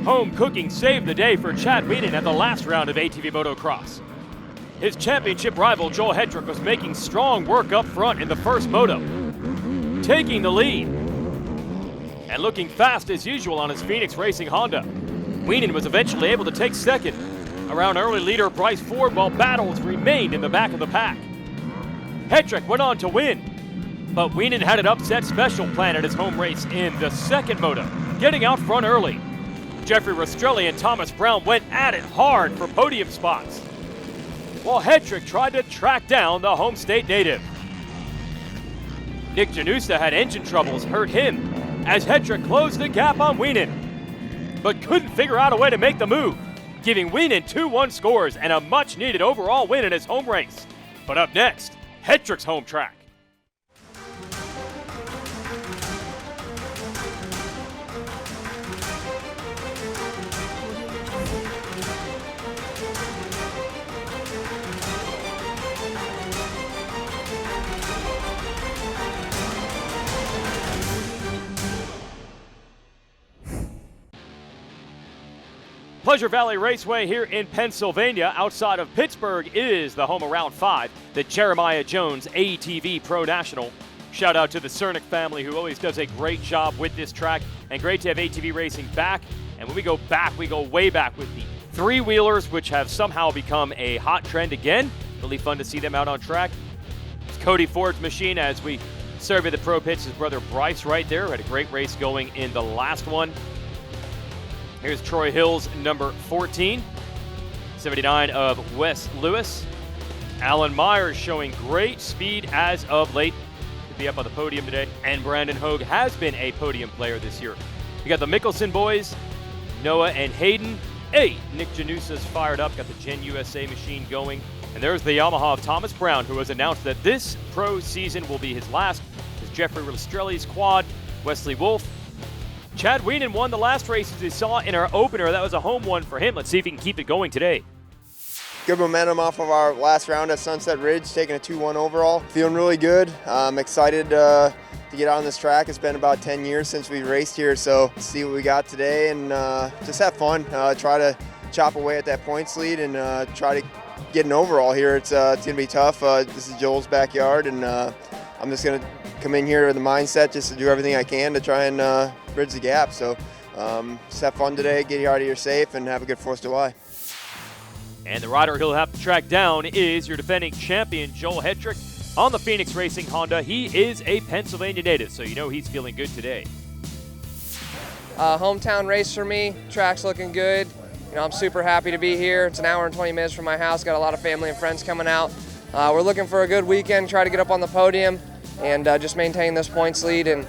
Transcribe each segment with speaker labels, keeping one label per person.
Speaker 1: Home cooking saved the day for Chad Wienen at the last round of ATV Motocross. His championship rival Joel Hetrick was making strong work up front in the first moto, taking the lead and looking fast as usual on his Phoenix Racing Honda. Wienen was eventually able to take second around early leader Bryce Ford, while battles remained in the back of the pack. Hetrick went on to win, but Wienen had an upset special plan at his home race in the second moto, getting out front early. Jeffrey Rastrelli and Thomas Brown went at it hard for podium spots, while Hetrick tried to track down the home state native. Nick Janusa had engine troubles hurt him as Hetrick closed the gap on Wienen, but couldn't figure out a way to make the move, giving Wienen 2-1 scores and a much-needed overall win in his home race. But up next, Hetrick's home track. Pleasure Valley Raceway here in Pennsylvania, outside of Pittsburgh, is the home of Round 5, the Jeremiah Jones ATV Pro National. Shout out to the Cernick family, who always does a great job with this track, and great to have ATV racing back. And when we go back, we go way back with the three-wheelers, which have somehow become a hot trend again. Really fun to see them out on track. It's Cody Ford's machine as we survey the pro pits. His brother Bryce right there, who had a great race going in the last one. Here's Troy Hill's number 14, 79 of Wes Lewis. Alan Myers showing great speed as of late. Could be up on the podium today. And Brandon Hogue has been a podium player this year. We got the Mickelson boys, Noah and Hayden. Hey, Nick Janusa's fired up, got the Gen USA machine going. And there's the Yamaha of Thomas Brown, who has announced that this pro season will be his last. There's Jeffrey Rastrelli's quad, Wesley Wolf. Chad Wienen won the last race, as we saw in our opener. That was a home one for him. Let's see if he can keep it going today.
Speaker 2: Good momentum off of our last round at Sunset Ridge, taking a 2-1 overall. Feeling really good. I'm excited to get out on this track. It's been about 10 years since we raced here, so see what we got today and just have fun. Try to chop away at that points lead and try to get an overall here. It's going to be tough. This is Joel's backyard, and I'm just going to come in here with the mindset just to do everything I can to try and bridge the gap. So just have fun today, get out of here safe, and have a good 4th of July.
Speaker 1: And the rider he'll have to track down is your defending champion, Joel Hetrick, on the Phoenix Racing Honda. He is a Pennsylvania native, so you know he's feeling good today.
Speaker 3: Hometown race for me. Track's looking good. You know, I'm super happy to be here. It's an hour and 20 minutes from my house. Got a lot of family and friends coming out. We're looking for a good weekend, try to get up on the podium and just maintain this points lead and,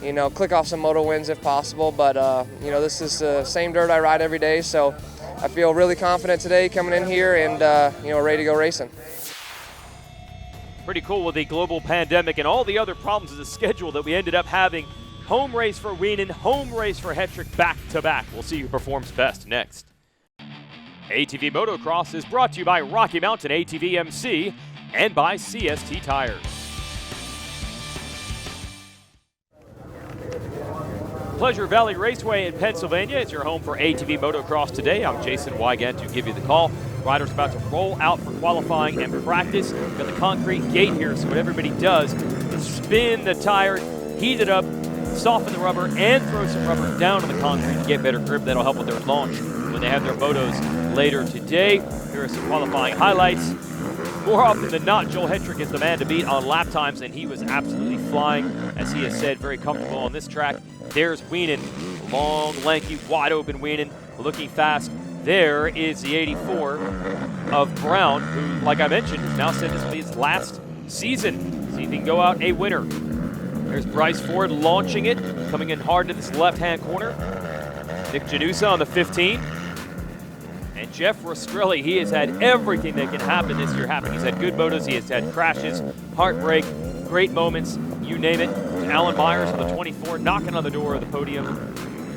Speaker 3: you know, click off some moto wins if possible. But, you know, this is the same dirt I ride every day, so I feel really confident today coming in here and, you know, ready to go racing.
Speaker 1: Pretty cool with the global pandemic and all the other problems of the schedule that we ended up having. Home race for Wienen, home race for Hetrick back to back. We'll see who performs best next. ATV Motocross is brought to you by Rocky Mountain ATVMC and by CST Tires. Pleasure Valley Raceway in Pennsylvania is your home for ATV Motocross today. I'm Jason Wygant to give you the call. Riders about to roll out for qualifying and practice. Got the concrete gate here, so what everybody does is spin the tire, heat it up, soften the rubber, and throw some rubber down on the concrete to get better grip. That'll help with their launch when they have their motos later today. Here are some qualifying highlights. More often than not, Joel Hetrick is the man to beat on lap times, and he was absolutely flying, as he has said, very comfortable on this track. There's Wienen, long, lanky, wide-open Wienen, looking fast. There is the 84 of Brown, who, like I mentioned, has now said this will be his last season. See if he can go out a winner. There's Bryce Ford launching it, coming in hard to this left-hand corner. Nick Janusa on the 15. And Jeff Rastrelli, he has had everything that can happen this year happen. He's had good motos, he has had crashes, heartbreak, great moments, you name it. Alan Myers on the 24, knocking on the door of the podium.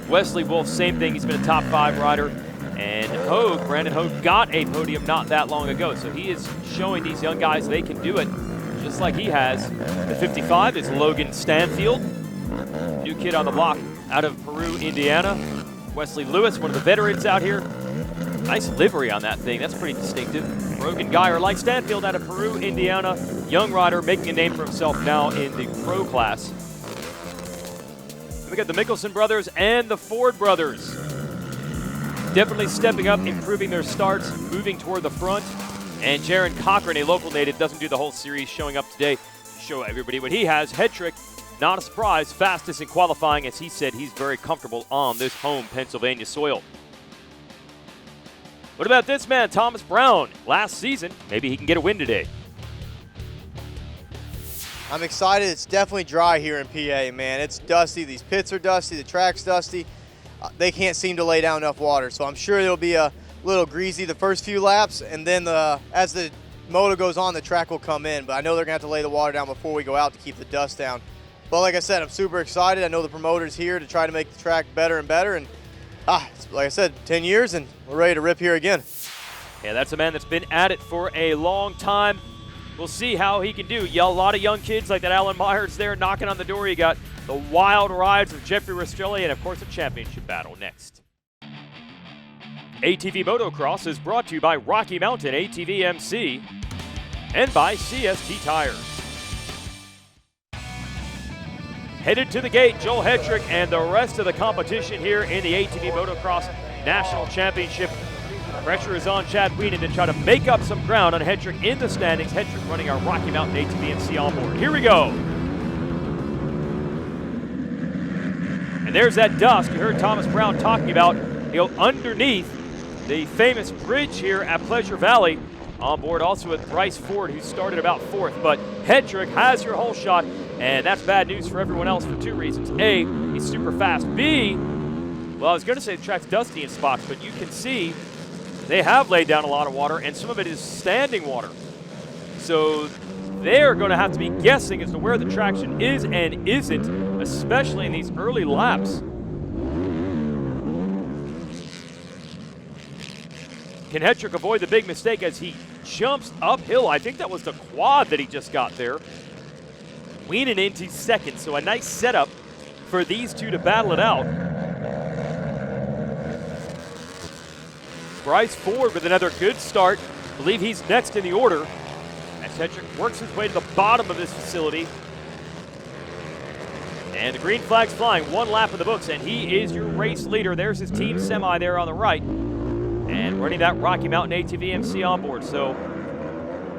Speaker 1: Wesley Wolf, same thing, he's been a top 5 rider. And Hogue, Brandon Hogue, got a podium not that long ago. So he is showing these young guys they can do it, just like he has. The 55 is Logan Stanfield, new kid on the block out of Peru, Indiana. Wesley Lewis, one of the veterans out here. Nice livery on that thing. That's pretty distinctive. Brogan Geyer, like Stanfield out of Peru, Indiana. Young rider making a name for himself now in the pro class. And we got the Mickelson brothers and the Ford brothers. Definitely stepping up, improving their starts, moving toward the front. And Jaron Cochran, a local native, doesn't do the whole series, showing up today to show everybody what he has. Hetrick, not a surprise, fastest in qualifying. As he said, he's very comfortable on this home Pennsylvania soil. What about this man, Thomas Brown? Last season, maybe he can get a win today.
Speaker 4: I'm excited. It's definitely dry here in PA, man. It's dusty. These pits are dusty. The track's dusty. They can't seem to lay down enough water. So I'm sure it'll be a little greasy the first few laps. And then as the moto goes on, the track will come in. But I know they're going to have to lay the water down before we go out to keep the dust down. But like I said, I'm super excited. I know the promoter's here to try to make the track better and better. And like I said, 10 years and we're ready to rip here again.
Speaker 1: Yeah, that's a man that's been at it for a long time. We'll see how he can do. A lot of young kids like that Alan Myers there knocking on the door. You got the wild rides of Jeffrey Rastrelli and, of course, a championship battle next. ATV Motocross is brought to you by Rocky Mountain ATVMC and by CST Tires. Headed to the gate, Joel Hetrick and the rest of the competition here in the ATV Motocross National Championship. Pressure is on Chad Whedon to try to make up some ground on Hetrick in the standings. Hetrick running our Rocky Mountain ATVMC on board. Here we go. And there's that dust you heard Thomas Brown talking about. Underneath the famous bridge here at Pleasure Valley. On board also with Bryce Ford, who started about 4th. But Hetrick has your whole shot. And that's bad news for everyone else for 2 reasons. A, he's super fast. B, well, I was going to say the track's dusty in spots, but you can see they have laid down a lot of water, and some of it is standing water. So they're going to have to be guessing as to where the traction is and isn't, especially in these early laps. Can Hetrick avoid the big mistake as he jumps uphill? I think that was the quad that he just got there. Whedon into 2nd, so a nice setup for these two to battle it out. Bryce Ford with another good start. I believe he's next in the order as Hetrick works his way to the bottom of this facility. And the green flag's flying, 1 lap in the books, and he is your race leader. There's his team semi there on the right. And running that Rocky Mountain ATVMC on board. So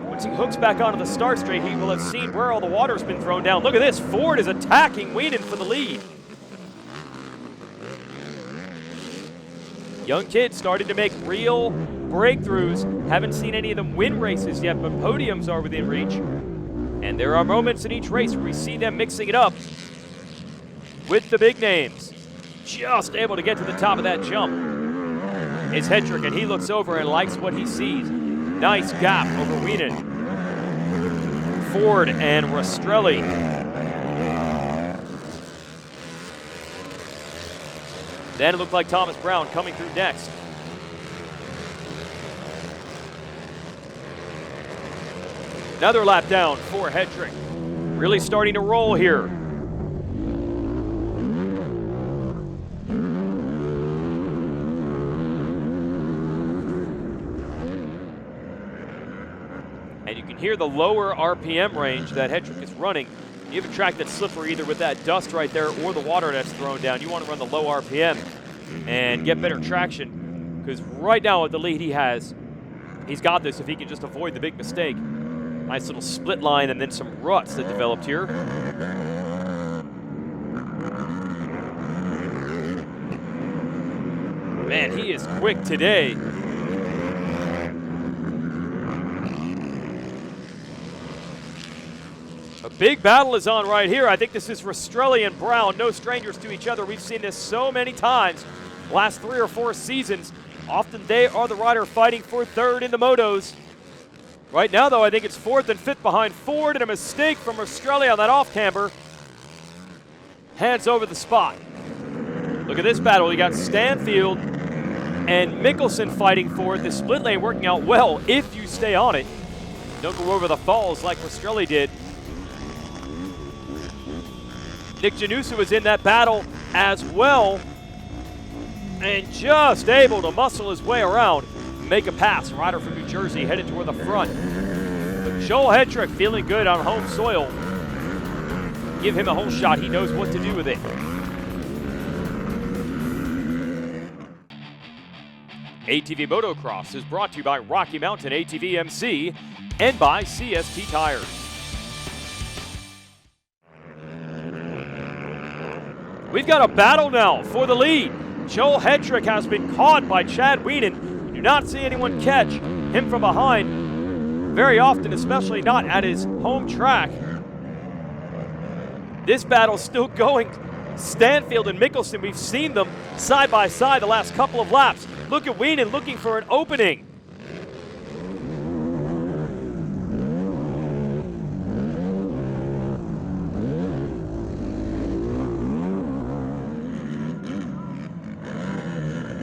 Speaker 1: once he hooks back onto the start straight, he will have seen where all the water's been thrown down. Look at this, Ford is attacking Whedon for the lead. Young kids starting to make real breakthroughs. Haven't seen any of them win races yet, but podiums are within reach. And there are moments in each race where we see them mixing it up with the big names. Just able to get to the top of that jump is Hetrick, and he looks over and likes what he sees. Nice gap over Whedon. Ford and Rastrelli. Then it looked like Thomas Brown coming through next. Another lap down for Hetrick. Really starting to roll here. And you can hear the lower RPM range that Hetrick is running. You have a track that's slippery either with that dust right there or the water that's thrown down. You want to run the low RPM and get better traction, because right now with the lead he has, he's got this if he can just avoid the big mistake. Nice little split line and then some ruts that developed here. Man, he is quick today. A big battle is on right here. I think this is Rastrelli and Brown, no strangers to each other. We've seen this so many times last 3 or 4 seasons. Often they are the rider fighting for 3rd in the motos. Right now, though, I think it's 4th and 5th behind Ford, and a mistake from Rastrelli on that off-camber. Hands over the spot. Look at this battle. You got Stanfield and Mickelson fighting for it. The split lane working out well if you stay on it. Don't go over the falls like Rastrelli did. Nick Janusa was in that battle as well. and just able to muscle his way around, make a pass. Rider from New Jersey headed toward the front. But Joel Hetrick feeling good on home soil. Give him a whole shot. He knows what to do with it. ATV Motocross is brought to you by Rocky Mountain ATVMC and by CST Tires. We've got a battle now for the lead. Joel Hetrick has been caught by Chad Wienen. You do not see anyone catch him from behind very often, especially not at his home track. This battle's still going. Stanfield and Mickelson, we've seen them side by side the last couple of laps. Look at Wienen looking for an opening.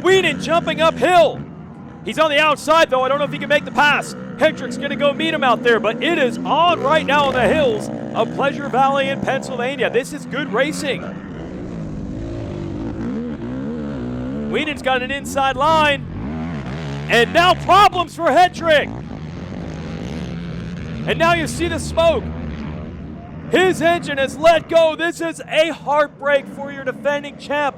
Speaker 1: Wienen jumping uphill. He's on the outside though. I don't know if he can make the pass. Hetrick's gonna go meet him out there, but it is on right now on the hills of Pleasure Valley in Pennsylvania. This is good racing. Wienen's got an inside line. And now problems for Hetrick. And now you see the smoke. His engine has let go. This is a heartbreak for your defending champ.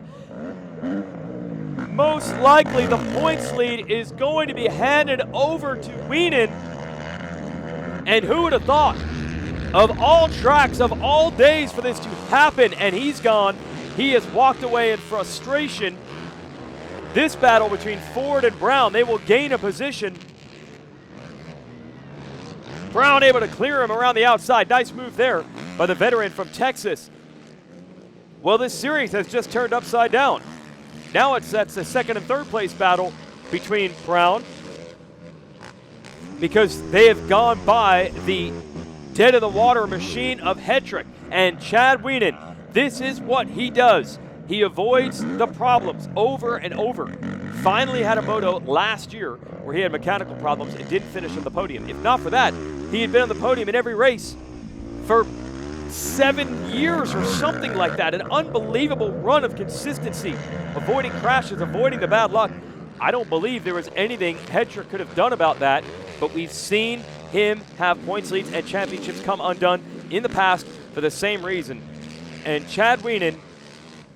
Speaker 1: Most likely the points lead is going to be handed over to Wienen. And who would have thought? Of all tracks, of all days for this to happen, and he's gone. He has walked away in frustration. This battle between Ford and Brown, they will gain a position. Brown able to clear him around the outside. Nice move there by the veteran from Texas. Well, this series has just turned upside down. Now that's a second and third place battle between Brown, because they have gone by the dead of the water machine of Hetrick and Chad Wienen. This is what he does. He avoids the problems over and over. Finally had a moto last year where he had mechanical problems and didn't finish on the podium. If not for that, he had been on the podium in every race for 7 years or something like that. An unbelievable run of consistency, avoiding crashes, avoiding the bad luck. I don't believe there was anything Hetrick could have done about that, but we've seen him have points leads and championships come undone in the past for the same reason. And Chad Wienen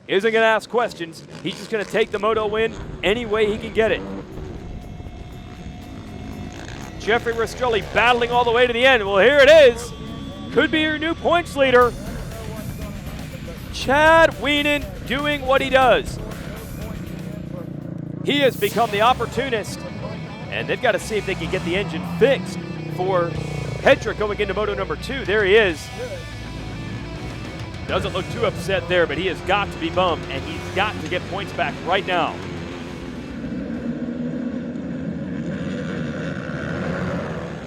Speaker 1: isn't going to ask questions. He's just going to take the moto win any way he can get it. Jeffrey Rastrelli battling all the way to the end. Well, here it is. Could be your new points leader. Chad Wienen doing what he does. He has become the opportunist, and they've got to see if they can get the engine fixed for Hetrick going into moto number 2. There he is. Doesn't look too upset there, but he has got to be bummed, and he's got to get points back right now.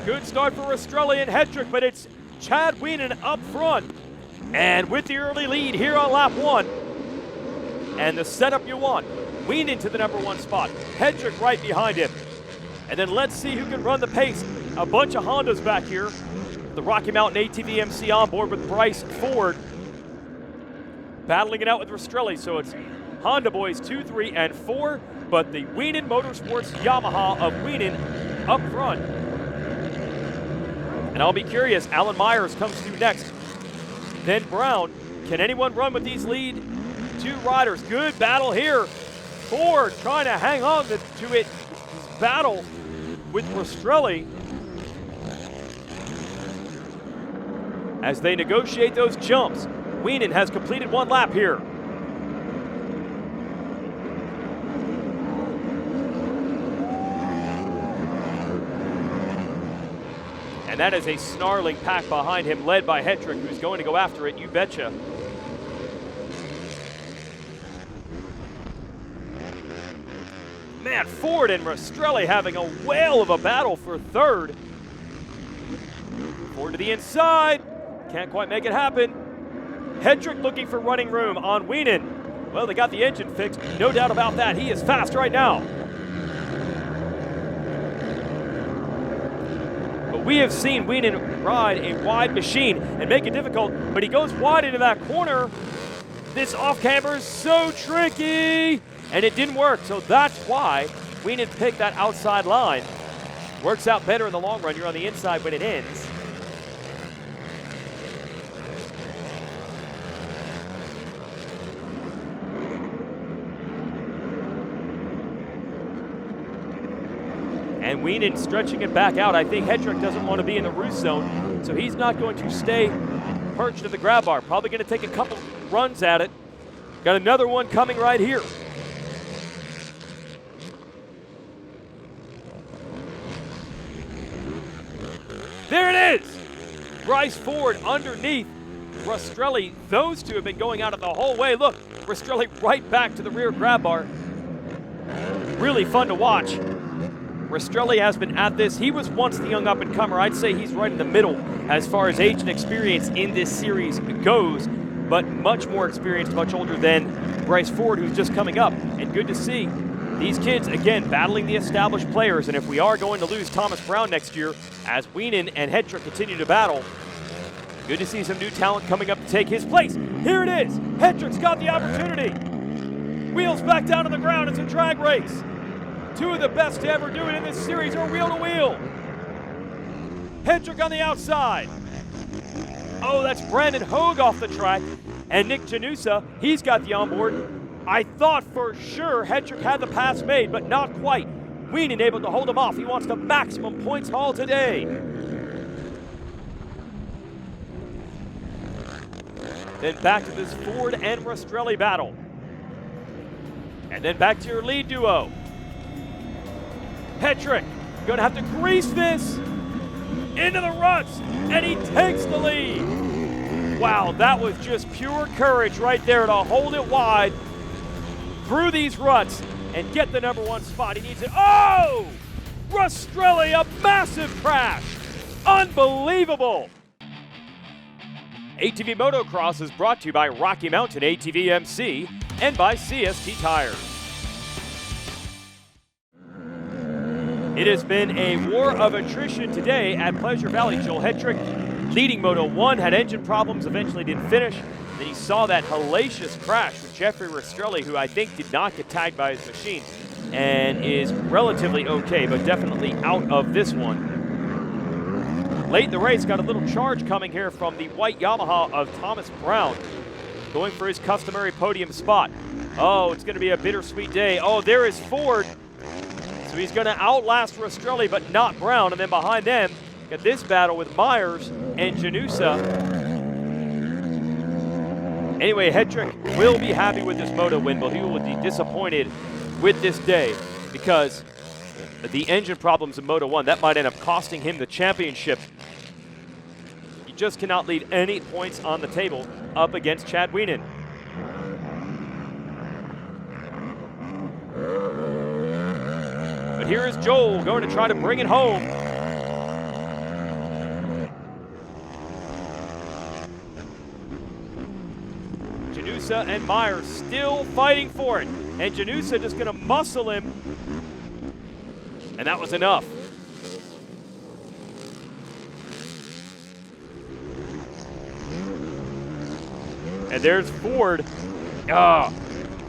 Speaker 1: Good start for Rastrelli and Hetrick, but it's Chad Wienen up front. And with the early lead here on lap 1, and the setup you want, Wienen to the number 1 spot, Hetrick right behind him. And then let's see who can run the pace. A bunch of Hondas back here. The Rocky Mountain ATVMC on board with Bryce Ford, battling it out with Rastrelli. So it's Honda boys 2, 3, and 4, but the Wienen Motorsports Yamaha of Wienen up front. And I'll be curious, Alan Myers comes through next. Then Brown. Can anyone run with these lead 2 riders? Good battle here. Ford trying to hang on to it. Battle with Rastrelli as they negotiate those jumps. Wienen has completed 1 lap here. And that is a snarling pack behind him, led by Hetrick, who's going to go after it, you betcha. Man, Ford and Rastrelli having a whale of a battle for third. Ford to the inside. Can't quite make it happen. Hetrick looking for running room on Wienen. Well, they got the engine fixed, no doubt about that. He is fast right now. But we have seen Wienen ride a wide machine and make it difficult, but he goes wide into that corner. This off-camber is so tricky. and it didn't work. So that's why Wienen picked that outside line. Works out better in the long run. You're on the inside when it ends. And Wienen stretching it back out. I think Hedrick doesn't want to be in the roost zone, so he's not going to stay perched at the grab bar. Probably going to take a couple runs at it. Got another one coming right here. There it is! Bryce Ford underneath Rastrelli. Those two have been going at it the whole way. Look, Rastrelli right back to the rear grab bar. Really fun to watch. Rastrelli has been at this. He was once the young up-and-comer. I'd say he's right in the middle as far as age and experience in this series goes, but much more experienced, much older than Bryce Ford, who's just coming up. And good to see these kids, again, battling the established players. And if we are going to lose Thomas Brown next year, as Wienen and Hedrick continue to battle, good to see some new talent coming up to take his place. Here it is. Hedrick's got the opportunity. Wheels back down to the ground. It's a drag race. Two of the best to ever do it in this series are wheel to wheel. Hedrick on the outside. Oh, that's Brandon Hogue off the track. And Nick Janusa, he's got the onboard. I thought for sure Hedrick had the pass made, but not quite. Wienen able to hold him off. He wants the maximum points haul today. Then back to this Ford and Rastrelli battle. And then back to your lead duo. Hedrick going to have to grease this into the ruts, and he takes the lead. Wow, that was just pure courage right there to hold it wide through these ruts and get the #1 spot. He needs it. Oh! Rastrelli, a massive crash. Unbelievable. ATV Motocross is brought to you by Rocky Mountain ATVMC and by CST Tires. It has been a war of attrition today at Pleasure Valley. Joel Hedrick, leading Moto 1, had engine problems, eventually didn't finish. Then he saw that hellacious crash with Jeffrey Rastrelli, who I think did not get tagged by his machine and is relatively okay, but definitely out of this one. Late in the race, got a little charge coming here from the white Yamaha of Thomas Brown, going for his customary podium spot. Oh, it's going to be a bittersweet day. Oh, there is Ford. So he's going to outlast Rastrelli, but not Brown. And then behind them, got this battle with Myers and Janusa. Anyway, Hedrick will be happy with this moto win, but he will be disappointed with this day because the engine problems in Moto 1, that might end up costing him the championship. You just cannot leave any points on the table up against Chad Wienen. But here is Joel going to try to bring it home. Janusa and Myers still fighting for it. And Janusa just going to muscle him. And that was enough. And there's Ford.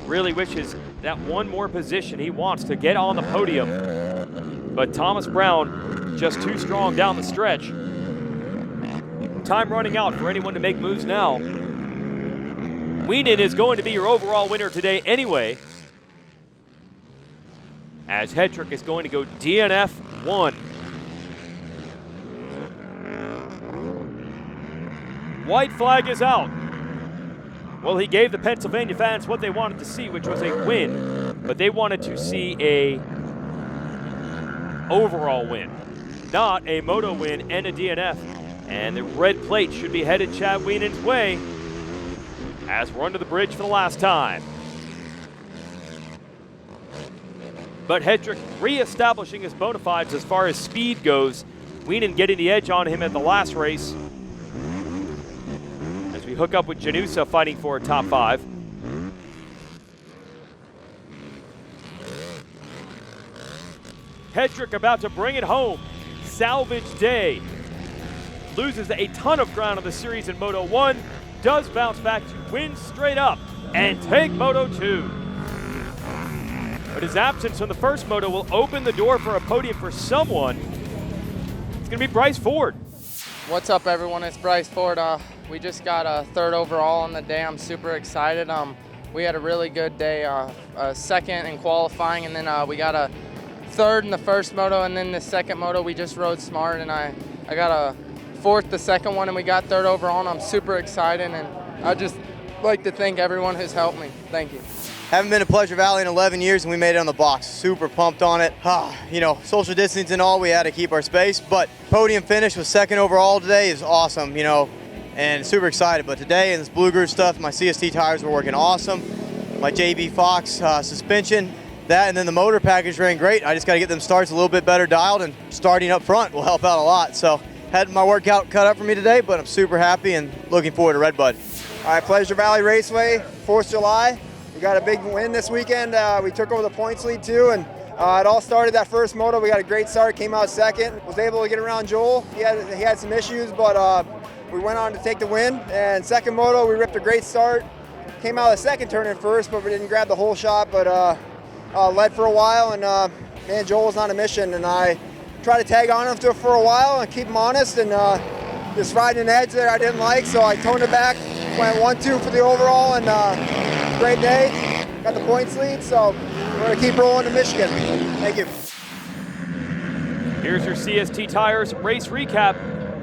Speaker 1: Really wishes that one more position he wants to get on the podium. But Thomas Brown just too strong down the stretch. Time running out for anyone to make moves now. Wienen is going to be your overall winner today anyway, as Hedrick is going to go DNF 1. White flag is out. Well, he gave the Pennsylvania fans what they wanted to see, which was a win, but they wanted to see a overall win, not a moto win and a DNF. And the red plate should be headed Chad Wienen's way as we're under the bridge for the last time. But Hedrick reestablishing his bona fides as far as speed goes. Wienen getting the edge on him at the last race. As we hook up with Janusa fighting for a top 5. Hedrick about to bring it home. Salvage day. Loses a ton of ground in the series in Moto 1. Does bounce back to win straight up and take Moto 2. but his absence from the first moto will open the door for a podium for someone. It's going to be Bryce Ford.
Speaker 5: What's up, everyone? It's Bryce Ford. We just got a third overall on the day. I'm super excited. We had a really good day, second in qualifying, and then we got a third in the first moto, and then the second moto we just rode smart, and I got a fourth the second one, and we got third overall, and I'm super excited, and I just like to thank everyone who's helped me. Thank you.
Speaker 4: Haven't been to Pleasure Valley in 11 years, and we made it on the box. Super pumped on it. You know, social distancing and all, we had to keep our space, but podium finish with second overall today is awesome, you know, and super excited. But today in this Blue Groove stuff, my CST tires were working awesome. My JB Fox suspension, that, and then the motor package ran great. I just got to get them starts a little bit better dialed, and starting up front will help out a lot. So had my workout cut up for me today, but I'm super happy and looking forward to Redbud.
Speaker 2: All right, Pleasure Valley Raceway, 4th of July. We got a big win this weekend. We took over the points lead too, and it all started that first moto. We got a great start, came out second, was able to get around Joel. He had some issues, but we went on to take the win. And second moto, we ripped a great start. Came out of the second turn in first, but we didn't grab the whole shot, but led for a while, and man, Joel was on a mission, and I tried to tag on him for a while and keep him honest, and just riding an edge there I didn't like, so I toned it back, went 1-2 for the overall, and great day. Got the points lead, so we're going to keep rolling to Michigan. Thank you.
Speaker 1: Here's your CST Tires race recap.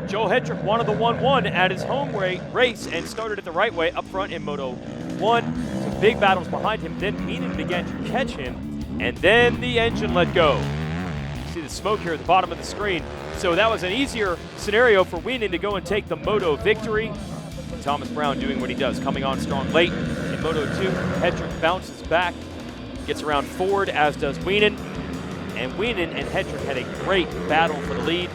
Speaker 1: Joel Hetrick won the 1-1 at his home race and started it the right way up front in Moto 1. Some big battles behind him, then Meenan began to catch him, and then the engine let go. You see the smoke here at the bottom of the screen. So that was an easier scenario for Wienen to go and take the Moto victory. Thomas Brown doing what he does, coming on strong late in Moto 2. Hetrick bounces back, gets around Ford, as does Wienen. And Wienen and Hetrick had a great battle for the lead.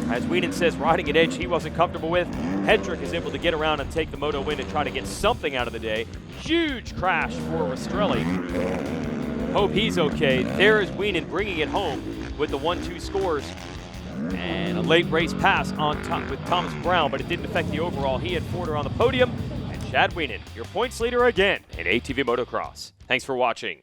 Speaker 1: As Wienen says, riding an edge he wasn't comfortable with. Hetrick is able to get around and take the Moto win and try to get something out of the day. Huge crash for Rastrelli. Hope he's okay. There is Wienen bringing it home with the 1-2 scores. And a late race pass on top with Thomas Brown, but it didn't affect the overall. He and Ford are on the podium, and Chad Wienen, your points leader again in ATV Motocross. Thanks for watching.